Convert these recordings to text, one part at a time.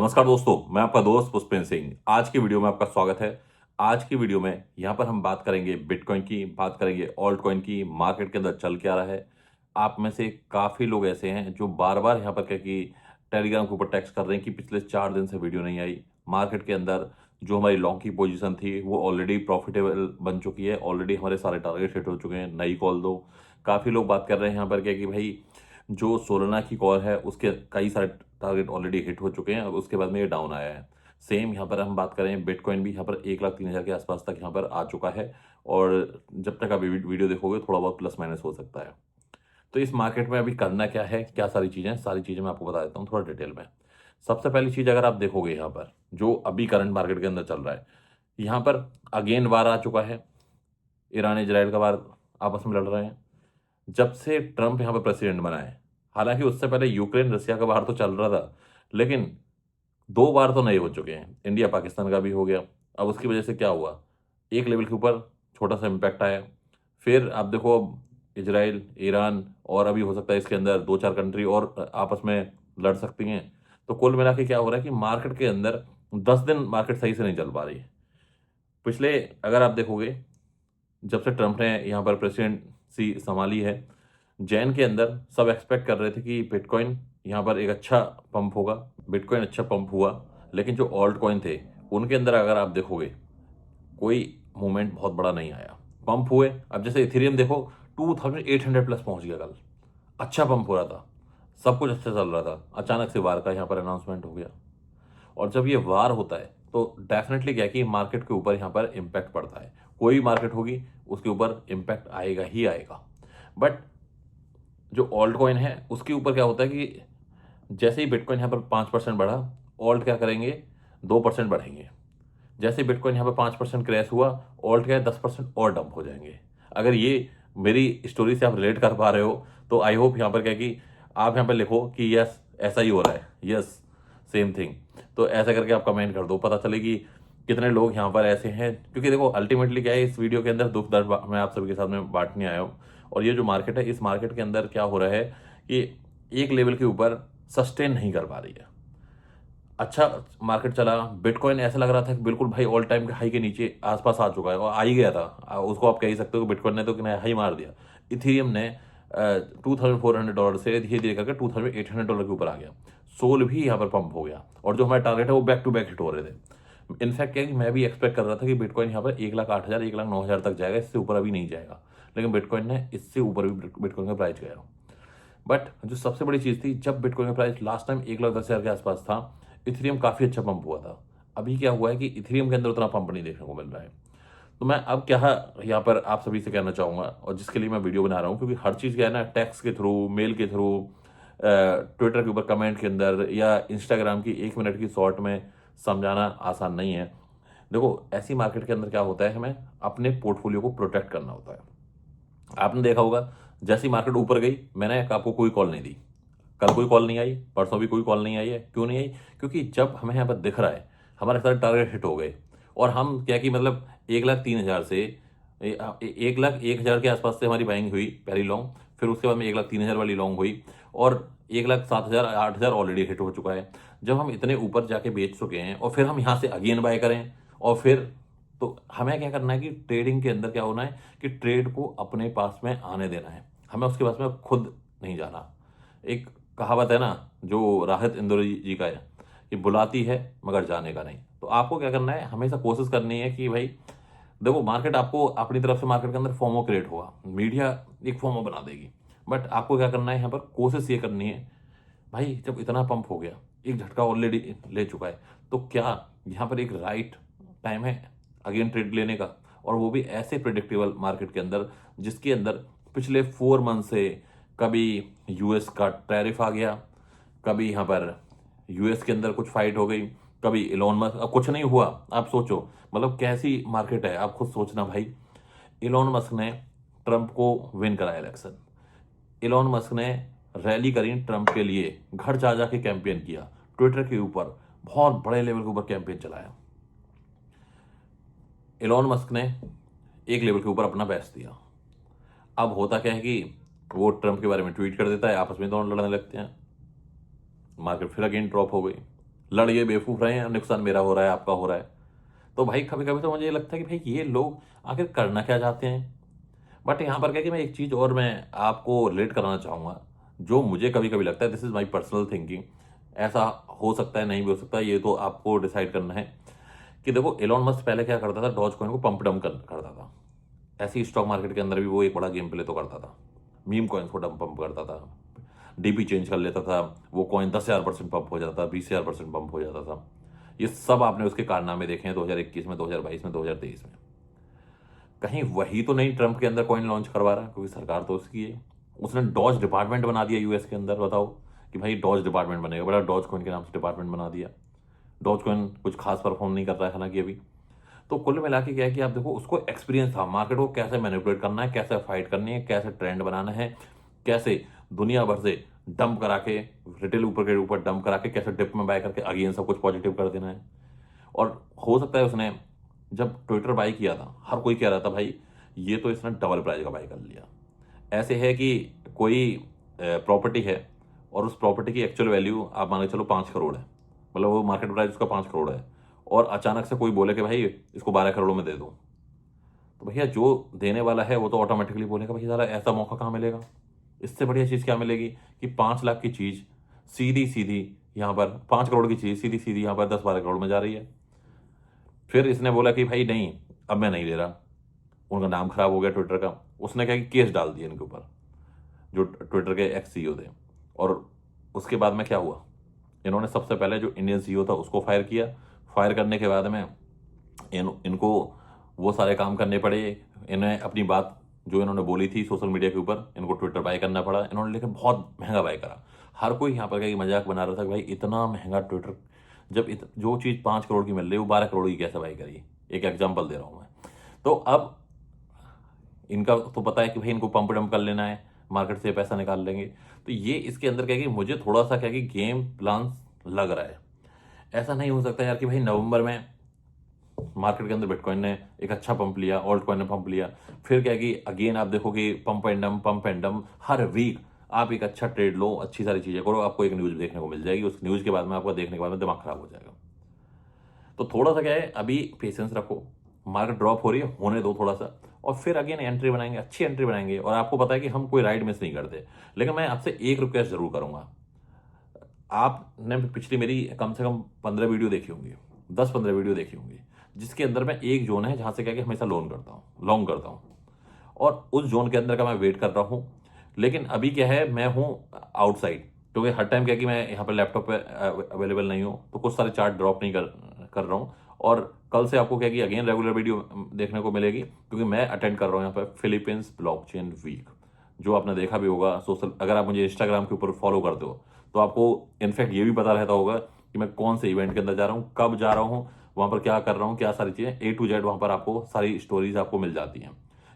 नमस्कार दोस्तों, मैं आपका दोस्त पुष्पेंद्र सिंह। आज की वीडियो में आपका स्वागत है। आज की वीडियो में यहाँ पर हम बात करेंगे बिटकॉइन की, बात करेंगे ऑल्ट कॉइन की, मार्केट के अंदर चल क्या रहा है। आप में से काफ़ी लोग ऐसे हैं जो बार बार यहाँ पर क्या कि टेलीग्राम के ऊपर टेक्स्ट कर रहे हैं कि पिछले 4 दिन से वीडियो नहीं आई। मार्केट के अंदर जो हमारी लॉन्ग की पोजीशन थी वो ऑलरेडी प्रॉफिटेबल बन चुकी है, ऑलरेडी हमारे सारे टारगेट हिट हो चुके हैं, नई कॉल दो। काफ़ी लोग बात कर रहे हैं यहाँ पर क्या कि भाई जो सोलाना की कॉल है उसके कई सारे टारगेट ऑलरेडी हिट हो चुके हैं, अब उसके बाद में ये डाउन आया है। सेम यहाँ पर हम बात करें, बिटकॉइन भी यहाँ पर 1,03,000 के आसपास तक यहाँ पर आ चुका है और जब तक अभी वीडियो देखोगे थोड़ा बहुत प्लस माइनस हो सकता है। तो इस मार्केट में अभी करना क्या है, क्या सारी चीज़ें मैं आपको बता देता हूँ थोड़ा डिटेल में। सबसे पहली चीज़ अगर आप देखोगे यहाँ पर जो अभी करंट मार्केट के अंदर चल रहा है, यहाँ पर अगेन वार आ चुका है। ईरान इजराइल का वार आपस में लड़ रहे हैं जब से ट्रंप यहाँ पर प्रेसिडेंट बना है। हालांकि उससे पहले यूक्रेन रसिया का वार तो चल रहा था, लेकिन 2 बार तो नए हो चुके हैं, इंडिया पाकिस्तान का भी हो गया। अब उसकी वजह से क्या हुआ, एक लेवल के ऊपर छोटा सा इम्पैक्ट आया। फिर आप देखो अब इजराइल, ईरान और अभी हो सकता है इसके अंदर 2-4 कंट्री और आपस में लड़ सकती हैं। तो कुल मिला के क्या हो रहा है कि मार्केट के अंदर 10 दिन मार्केट सही से नहीं चल पा रही है। पिछले अगर आप देखोगे जब से ट्रंप ने यहाँ पर प्रेसिडेंसी संभाली है, जैन के अंदर सब एक्सपेक्ट कर रहे थे कि बिटकॉइन यहाँ पर एक अच्छा पंप होगा, बिटकॉइन अच्छा पंप हुआ। लेकिन जो ऑल्ट कॉइन थे उनके अंदर अगर आप देखोगे कोई मूवमेंट बहुत बड़ा नहीं आया। पंप हुए, अब जैसे इथेरियम देखो 2800 प्लस पहुंच गया कल, अच्छा पंप हो रहा था, सब कुछ अच्छा चल रहा था। अचानक से वार का यहाँ पर अनाउंसमेंट हो गया, और जब ये वार होता है तो डेफिनेटली क्या है कि मार्केट के ऊपर यहाँ पर इम्पैक्ट पड़ता है। कोई मार्केट होगी उसके ऊपर इम्पैक्ट आएगा ही आएगा। बट जो ऑल्ट कॉइन है उसके ऊपर क्या होता है कि जैसे ही बिटकॉइन यहाँ पर 5% बढ़ा, ऑल्ट क्या करेंगे, 2% बढ़ेंगे। जैसे ही बिटकॉइन यहाँ पर 5% क्रैश हुआ, ऑल्ट क्या है 10% और डंप हो जाएंगे। अगर ये मेरी स्टोरी से आप रिलेट कर पा रहे हो तो आई होप यहाँ पर क्या कि आप यहाँ पर लिखो कि यस ऐसा ही हो रहा है, यस सेम थिंग। तो ऐसा करके आप कमेंट कर दो, पता चले कि कितने लोग यहाँ पर ऐसे हैं। क्योंकि देखो अल्टीमेटली क्या है, इस वीडियो के अंदर दुख दर्द मैं आप सभी के साथ में बांटने आया हूँ। और ये जो मार्केट है, इस मार्केट के अंदर क्या हो रहा है कि एक लेवल के ऊपर सस्टेन नहीं कर पा रही है। अच्छा मार्केट चला, बिटकॉइन ऐसा लग रहा था कि बिल्कुल भाई ऑल टाइम के हाई के नीचे आसपास आ चुका है और आ ही गया था। उसको आप कह ही सकते हो कि बिटकॉइन ने तो हाई मार दिया। इथेरियम ने $2,400 से धीरे धीरे करके $2,800 के ऊपर आ गया। सोल भी यहाँ पर पंप हो गया, और जो हमारा टारगेट है वो बैक टू बैक हिट हो रहे थे। इनफैक्ट क्या है कि मैं भी एक्सपेक्ट कर रहा था कि बिटकॉइन यहाँ पर 1,08,000 1,09,000 तक जाएगा, इससे ऊपर अभी नहीं जाएगा। लेकिन बिटकॉइन ने इससे ऊपर भी बिटकॉइन का प्राइस गया। बट जो सबसे बड़ी चीज़ थी, जब बिटकॉइन का प्राइस लास्ट टाइम 1,10,000 के आसपास था, इथेरियम काफ़ी अच्छा पंप हुआ था। अभी क्या हुआ है कि इथेरियम के अंदर उतना पंप नहीं देखने को मिल रहा है। तो मैं अब क्या यहाँ पर आप सभी से कहना चाहूँगा, और जिसके लिए मैं वीडियो बना रहा हूँ, क्योंकि हर चीज़ क्या है ना, टेक्स्ट के थ्रू, मेल के थ्रू, ट्विटर के ऊपर कमेंट के अंदर या इंस्टाग्राम की 1 मिनट की शॉर्ट में समझाना आसान नहीं है। देखो ऐसी मार्केट के अंदर क्या होता है, हमें अपने पोर्टफोलियो को प्रोटेक्ट करना होता है। आपने देखा होगा जैसी मार्केट ऊपर गई, मैंने आपको कोई कॉल नहीं दी। कल कोई कॉल नहीं आई, परसों भी कोई कॉल नहीं आई है। क्यों नहीं आई? क्योंकि जब हमें यहाँ पर दिख रहा है हमारे सारे टारगेट हिट हो गए, और हम क्या कि मतलब 1,03,000 से 1,01,000 के आसपास से हमारी बाइंग हुई पहली लॉन्ग, फिर उसके बाद में 1,03,000 वाली लॉन्ग हुई, और 1,07,000 8,000 ऑलरेडी हिट हो चुका है। जब हम इतने ऊपर जाके बेच चुके हैं और फिर हम यहाँ से अगेन बाय करें, और फिर तो हमें क्या करना है कि ट्रेडिंग के अंदर क्या होना है कि ट्रेड को अपने पास में आने देना है, हमें उसके पास में खुद नहीं जाना। एक कहावत है ना जो राहत इंदौरी जी का है कि बुलाती है मगर जाने का नहीं। तो आपको क्या करना है, हमेशा कोशिश करनी है कि भाई देखो मार्केट आपको अपनी तरफ से, मार्केट के अंदर फोमो क्रिएट होगा, मीडिया एक फोमो बना देगी। बट आपको क्या करना है, यहाँ पर कोशिश ये करनी है भाई, जब इतना पंप हो गया, एक झटका ऑलरेडी ले चुका है, तो क्या यहाँ पर एक राइट टाइम है अगेन ट्रेड लेने का, और वो भी ऐसे प्रिडिक्टेबल मार्केट के अंदर जिसके अंदर पिछले 4 मंथ से कभी यूएस का टैरिफ आ गया, कभी यहाँ पर यूएस के अंदर कुछ फाइट हो गई, कभी इलॉन मस्क, अब कुछ नहीं हुआ। आप सोचो मतलब कैसी मार्केट है, आप खुद सोचना भाई। इलॉन मस्क ने ट्रंप को विन कराया इलेक्शन, इलॉन मस्क ने रैली करी ट्रंप के लिए, घर जा जाके कैंपेन किया, ट्विटर के ऊपर बहुत बड़े लेवल के ऊपर कैंपेन चलाया। इलॉन मस्क ने एक लेवल के ऊपर अपना बेस्ट दिया। अब होता क्या है कि वो ट्रंप के बारे में ट्वीट कर देता है, आपस में दोनों लड़ने लगते हैं, मार्केट फिर अगेन ड्रॉप हो गई। लड़िए बेवकूफ़ रहे हैं, नुकसान मेरा हो रहा है, आपका हो रहा है। तो भाई कभी-कभी तो मुझे ये लगता है कि भाई ये लोग आखिर करना क्या चाहते हैं? बट यहाँ पर क्या है कि मैं एक चीज़ और मैं आपको रिलेट कराना चाहूँगा, जो मुझे कभी-कभी लगता है, this is my personal thinking. ऐसा हो सकता है, नहीं भी हो सकता, ये तो आपको डिसाइड करना है कि देखो इलॉन मस्क पहले क्या करता था, डॉज कॉइन को पंप डंप करता था। ऐसे ही स्टॉक मार्केट के अंदर भी वो एक बड़ा गेम प्ले तो करता था। मीम कॉइन्स को डंप पंप करता था। डीपी चेंज कर लेता था, वो कॉइन 10,000% पंप हो जाता था, 20,000% पंप हो जाता था। ये सब आपने उसके कारनामे देखे हैं 2021 में, 2022 में, 2023 में। कहीं वही तो नहीं ट्रंप के अंदर कॉइन लॉन्च करवा रहा है, क्योंकि सरकार तो उसकी है। उसने डॉज डिपार्टमेंट बना दिया यूएस के अंदर, बताओ कि भाई डॉज डिपार्टमेंट बनेगा, बड़ा डॉज कॉइन के नाम से डिपार्टमेंट बना दिया। डॉज कॉइन कुछ खास परफॉर्म नहीं कर रहा है हालांकि अभी। तो कुल मिला के क्या है कि आप देखो, उसको एक्सपीरियंस था मार्केट को कैसे मैनिपुलेट करना है, कैसे फाइट करनी है, कैसे ट्रेंड बनाना है, कैसे दुनिया भर से डंप करा के, रिटेल ऊपर के ऊपर डंप करा के, कैसे डिप में बाय करके अगेन सब कुछ पॉजिटिव कर देना है। और हो सकता है उसने जब ट्विटर बाय किया था, हर कोई कह रहा था भाई ये तो इसने डबल प्राइस का बाय कर लिया। ऐसे है कि कोई प्रॉपर्टी है और उस प्रॉपर्टी की एक्चुअल वैल्यू आप मान के चलो 5 करोड़ है, मतलब वो मार्केट प्राइस उसका 5 करोड़ है, और अचानक से कोई बोले कि भाई इसको 12 करोड़ में दे दो, तो भैया जो देने वाला है वो तो ऑटोमेटिकली बोलेगा भैया साला ऐसा मौका कहाँ मिलेगा। इससे बढ़िया चीज़ क्या मिलेगी कि 5 लाख की चीज़ सीधी सीधी यहाँ पर, 5 करोड़ की चीज़ सीधी सीधी यहाँ पर 10-12 करोड़ में जा रही है। फिर इसने बोला कि भाई नहीं, अब मैं नहीं ले रहा। उनका नाम खराब हो गया ट्विटर का। उसने क्या कि केस डाल दिया इनके ऊपर, जो ट्विटर के एक्स सीईओ थे। और उसके बाद में क्या हुआ, इन्होंने सबसे पहले जो इंडियन सीईओ था उसको फायर किया। फायर करने के बाद में इनको वो सारे काम करने पड़े। इन्हें अपनी बात जो इन्होंने बोली थी सोशल मीडिया के ऊपर, इनको ट्विटर बाय करना पड़ा इन्होंने, लेकिन बहुत महंगा बाय करा। हर कोई यहाँ पर क्या कि मजाक बना रहा था कि भाई इतना महंगा ट्विटर, जब जो चीज़ 5 करोड़ की मिल रही है वो 12 करोड़ की कैसे बाय करी। एक एग्जाम्पल दे रहा हूँ मैं। तो अब इनका तो पता है कि भाई इनको पंप डंप कर लेना है, मार्केट से पैसा निकाल लेंगे। तो ये इसके अंदर क्या है कि मुझे थोड़ा सा क्या है कि गेम प्लान लग रहा है। ऐसा नहीं हो सकता यार कि भाई नवंबर में मार्केट के अंदर बिटकॉइन ने एक अच्छा पंप लिया, ऑल्ट कॉइन ने पंप लिया, फिर क्या है कि अगेन आप देखोगे पंप एंड डम, हर वीक आप एक अच्छा ट्रेड लो, अच्छी सारी चीजें करो, आपको एक न्यूज देखने को मिल जाएगी। उस न्यूज के बाद में आपका देखने के बाद में दिमाग खराब हो जाएगा। तो थोड़ा सा क्या है, अभी पेशेंस रखो, मार्केट ड्रॉप हो रही है, होने दो थोड़ा सा, और फिर अगेन एंट्री बनाएंगे, अच्छी एंट्री बनाएंगे। और आपको पता है कि हम कोई राइड मिस नहीं करते। लेकिन मैं आपसे एक रिक्वेस्ट जरूर करूंगा, आपने पिछली मेरी कम से कम 15 वीडियो देखी होंगी, 10-15 वीडियो देखी होंगी, जिसके अंदर मैं एक जोन है जहां से क्या कि हमेशा लोन करता हूँ, लॉन्ग करता हूँ, और उस जोन के अंदर का मैं वेट कर रहा हूँ। लेकिन अभी क्या है, मैं हूँ आउटसाइड, क्योंकि हर टाइम क्या कि मैं यहाँ पर लैपटॉप पे अवेलेबल नहीं हूँ, तो कुछ सारे चार्ट ड्रॉप नहीं कर रहा हूँ। और कल से आपको क्या कि अगेन रेगुलर वीडियो देखने को मिलेगी, क्योंकि मैं अटेंड कर रहा हूँ यहाँ पर फिलीपींस ब्लॉकचेन वीक, जो आपने देखा भी होगा सोशल, अगर आप मुझे इंस्टाग्राम के ऊपर फॉलो करते हो तो आपको इनफैक्ट ये भी पता रहता होगा कि मैं कौन से इवेंट के अंदर जा रहा हूँ, कब जा रहा हूँ, वहाँ पर क्या कर रहा हूँ, क्या सारी चीज़ें A to Z वहाँ पर आपको सारी स्टोरीज आपको मिल जाती हैं।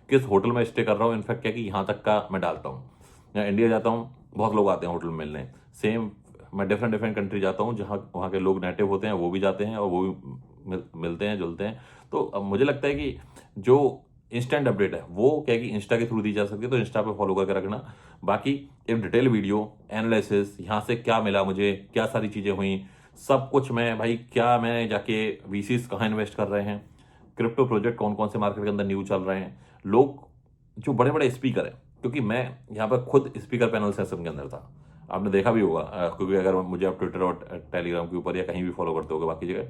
किस होटल में स्टे कर रहा हूँ, इनफैक्ट क्या कि यहाँ तक का मैं डालता हूँ। मैं इंडिया जाता हूँ, बहुत लोग आते हैं होटल में मिलने, सेम मैं डिफरेंट डिफरेंट कंट्री जाता हूँ जहाँ वहाँ के लोग नेटिव होते हैं, वो भी जाते हैं और वो भी मिलते हैं जुलते हैं। तो अब मुझे लगता है कि जो इंस्टेंट अपडेट है वो क्या है कि इंस्टा के थ्रू दी जा सकती है, तो इंस्टा पे फॉलो करके रखना। बाकी एक डिटेल वीडियो एनालिसिस, यहाँ से क्या मिला मुझे, क्या सारी चीज़ें हुई, सब कुछ मैं भाई, क्या मैं जाके वीसीस कहाँ इन्वेस्ट कर रहे हैं, क्रिप्टो प्रोजेक्ट कौन कौन से मार्केट के अंदर न्यू चल रहे हैं, लोग जो बड़े बड़े स्पीकर हैं, क्योंकि मैं यहाँ पर खुद स्पीकर पैनल सेशन के अंदर था, आपने देखा भी होगा, क्योंकि अगर मुझे आप ट्विटर और टेलीग्राम के ऊपर या कहीं भी फॉलो करते होगे बाकी जगह,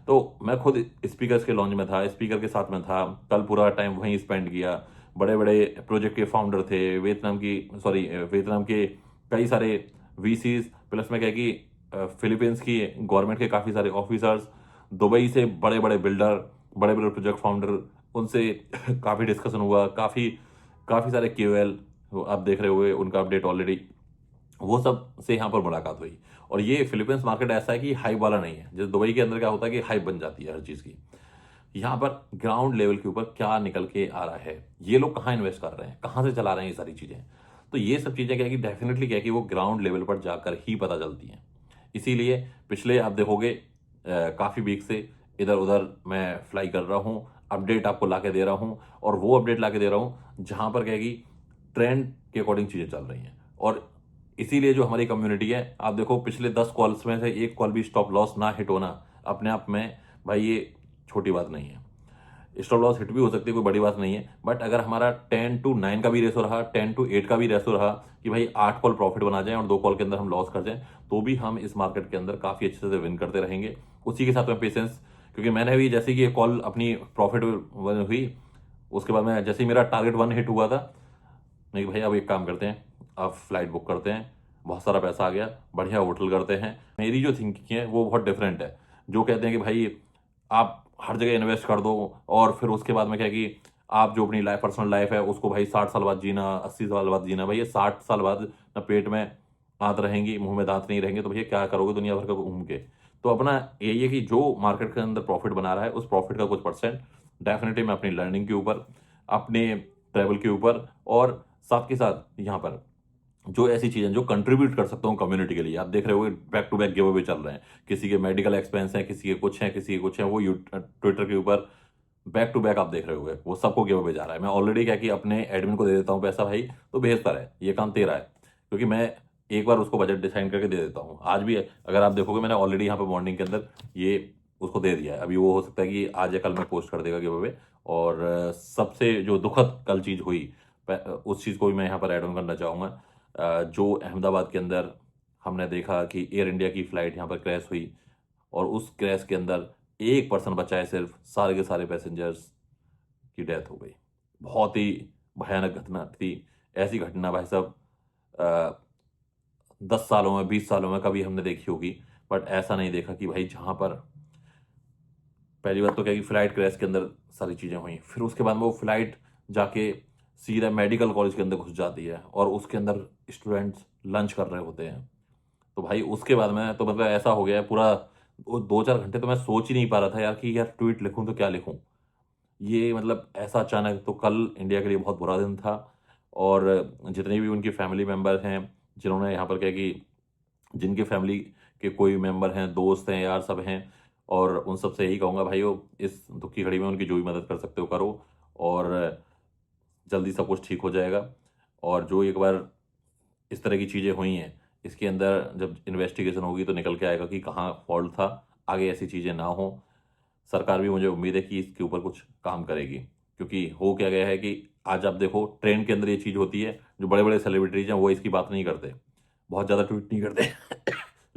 तो मैं खुद स्पीकर्स के लॉन्च में था, स्पीकर के साथ में था, कल पूरा टाइम वहीं स्पेंड किया। बड़े बड़े प्रोजेक्ट के फाउंडर थे, वियतनाम के कई सारे वीसीज, प्लस में क्या कि फिलीपींस की गवर्नमेंट के काफ़ी सारे ऑफिसर्स, दुबई से बड़े बड़े बिल्डर, बड़े बड़े प्रोजेक्ट फाउंडर, उनसे काफ़ी डिस्कशन हुआ, काफ़ी काफ़ी सारे KOL आप देख रहे हुए, उनका अपडेट ऑलरेडी, वो सब से यहाँ पर मुलाकात हुई। और ये फिलीपींस मार्केट ऐसा है कि हाइप वाला नहीं है, जैसे दुबई के अंदर क्या होता है कि हाइप बन जाती है हर चीज़ की। यहाँ पर ग्राउंड लेवल के ऊपर क्या निकल के आ रहा है, ये लोग कहाँ इन्वेस्ट कर रहे हैं, कहाँ से चला रहे हैं ये सारी चीज़ें, तो ये सब चीज़ें क्या है कि डेफिनेटली क्या है कि वो ग्राउंड लेवल पर जाकर ही पता चलती हैं। इसीलिए पिछले आप देखोगे काफ़ी वीक से इधर उधर मैं फ्लाई कर रहा हूँ, अपडेट आपको ला के दे रहा हूँ, और वो अपडेट ला के दे रहा हूँ जहाँ पर क्या है कि ट्रेंड के अकॉर्डिंग चीज़ें चल रही हैं। और इसीलिए जो हमारी कम्युनिटी है, आप देखो पिछले 10 कॉल्स में से एक कॉल भी स्टॉप लॉस ना हिट होना अपने आप में भाई ये छोटी बात नहीं है। स्टॉप लॉस हिट भी हो सकती है, कोई बड़ी बात नहीं है, बट अगर हमारा 10-9 का भी रेशो रहा, 10-8 का भी रेशो रहा कि भाई 8 कॉल प्रॉफिट बना जाए और 2 कॉल के अंदर हम लॉस कर जाएं, तो भी हम इस मार्केट के अंदर काफ़ी अच्छे से विन करते रहेंगे। उसी के साथ में पेशेंस, क्योंकि मैंने भी जैसे कि ये कॉल अपनी प्रॉफिट हुई, उसके बाद में जैसे ही मेरा टारगेट 1 हिट हुआ था, नहीं भाई अब एक काम करते हैं, अब फ्लाइट बुक करते हैं, बहुत सारा पैसा आ गया, बढ़िया होटल करते हैं। मेरी जो थिंकिंग है वो बहुत डिफरेंट है। जो कहते हैं कि भाई आप हर जगह इन्वेस्ट कर दो और फिर उसके बाद में क्या है कि आप जो अपनी लाइफ, पर्सनल लाइफ है, उसको भाई 60 साल बाद जीना, 80 साल बाद जीना। भाई ये 60 साल बाद ना पेट में आंत रहेंगी, मुंह में दांत नहीं रहेंगे, तो भैया क्या करोगे दुनिया भर का घूम के। तो अपना यही है कि जो मार्केट के अंदर प्रॉफिट बना रहा है, उस प्रॉफिट का कुछ परसेंट डेफिनेटली मैं अपनी लर्निंग के ऊपर, अपने ट्रैवल के ऊपर, और साथ के साथ यहाँ पर जो ऐसी चीजें जो कंट्रीब्यूट कर सकता हूँ कम्युनिटी के लिए। आप देख रहे हो back to back give away चल रहे हैं, किसी के मेडिकल एक्सपेंस हैं, किसी के कुछ हैं, किसी के कुछ हैं, वो ट्विटर के ऊपर बैक टू बैक आप देख रहे होगे, वो सबको गिव अवे जा रहा है। मैं ऑलरेडी क्या कि अपने एडमिन को दे देता हूँ पैसा, भाई तो भेजता है, ये काम तेरा है, क्योंकि मैं एक बार उसको बजट डिसाइड करके दे देता हूँ। आज भी अगर आप देखोगे मैंने ऑलरेडी यहाँ पे मॉर्निंग के अंदर ये उसको दे दिया है। अभी वो हो सकता है कि आज या कल में पोस्ट कर देगा गिव अवे। और सबसे जो दुखद कल चीज़ हुई, उस चीज़ को भी मैं यहाँ पर ऐड ऑन करना चाहूँगा। जो अहमदाबाद के अंदर हमने देखा कि एयर इंडिया की फ्लाइट यहाँ पर क्रैश हुई, और उस क्रैश के अंदर एक पर्सन बचा है, सिर्फ सारे के सारे पैसेंजर्स की डेथ हो गई। बहुत ही भयानक घटना थी। ऐसी घटना भाई साहब 10 सालों में, 20 सालों में कभी हमने देखी होगी, बट ऐसा नहीं देखा कि भाई जहाँ पर पहली बात तो क्या कि फ्लाइट क्रैश के अंदर सारी चीज़ें हुई, फिर उसके बाद में वो फ्लाइट जाके सीधा मेडिकल कॉलेज के अंदर घुस जाती है और उसके अंदर स्टूडेंट्स लंच कर रहे होते हैं। तो भाई उसके बाद में तो मतलब ऐसा हो गया है पूरा, वो 2-4 घंटे तो मैं सोच ही नहीं पा रहा था यार कि यार ट्वीट लिखूं तो क्या लिखूं। ये मतलब ऐसा अचानक, तो कल इंडिया के लिए बहुत बुरा दिन था। और जितने भी उनकी फैमिली मेंबर हैं, जिन्होंने यहाँ पर क्या कि जिनके फैमिली के कोई मेंबर हैं, दोस्त हैं, यार सब हैं, और उन सब से यही कहूँगा भाइयों, इस दुख की घड़ी में उनकी जो भी मदद कर सकते हो करो, और जल्दी सब कुछ ठीक हो जाएगा। और जो एक बार इस तरह की चीज़ें हुई हैं, इसके अंदर जब इन्वेस्टिगेशन होगी तो निकल के आएगा कि कहाँ फॉल्ट था, आगे ऐसी चीज़ें ना हो। सरकार भी मुझे उम्मीद है कि इसके ऊपर कुछ काम करेगी, क्योंकि हो क्या गया है कि आज आप देखो ट्रेन के अंदर ये चीज़ होती है, जो बड़े बड़े सेलिब्रिटीज हैं वो इसकी बात नहीं करते, बहुत ज़्यादा ट्वीट नहीं करते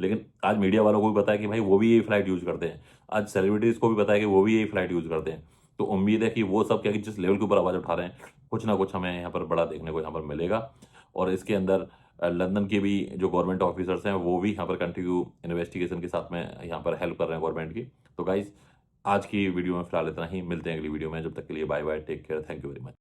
लेकिन आज मीडिया वालों को भी पता है कि भाई वो भी यही फ्लाइट यूज़ करते हैं, आज सेलिब्रिटीज़ को भी पता है कि वो भी यही फ्लाइट यूज़ करते हैं। तो उम्मीद है कि वो सब क्या कि जिस लेवल के ऊपर आवाज़ उठा रहे हैं, कुछ ना कुछ हमें यहाँ पर बड़ा देखने को यहाँ पर मिलेगा। और इसके अंदर लंदन के भी जो गवर्नमेंट ऑफिसर्स हैं वो भी यहाँ पर कंटिन्यू इन्वेस्टिगेशन के साथ में यहाँ पर हेल्प कर रहे हैं गवर्नमेंट की। तो गाइज आज की वीडियो में फिलहाल इतना ही, मिलते हैं अगली वीडियो में, जब तक के लिए bye bye, take care, thank you very much.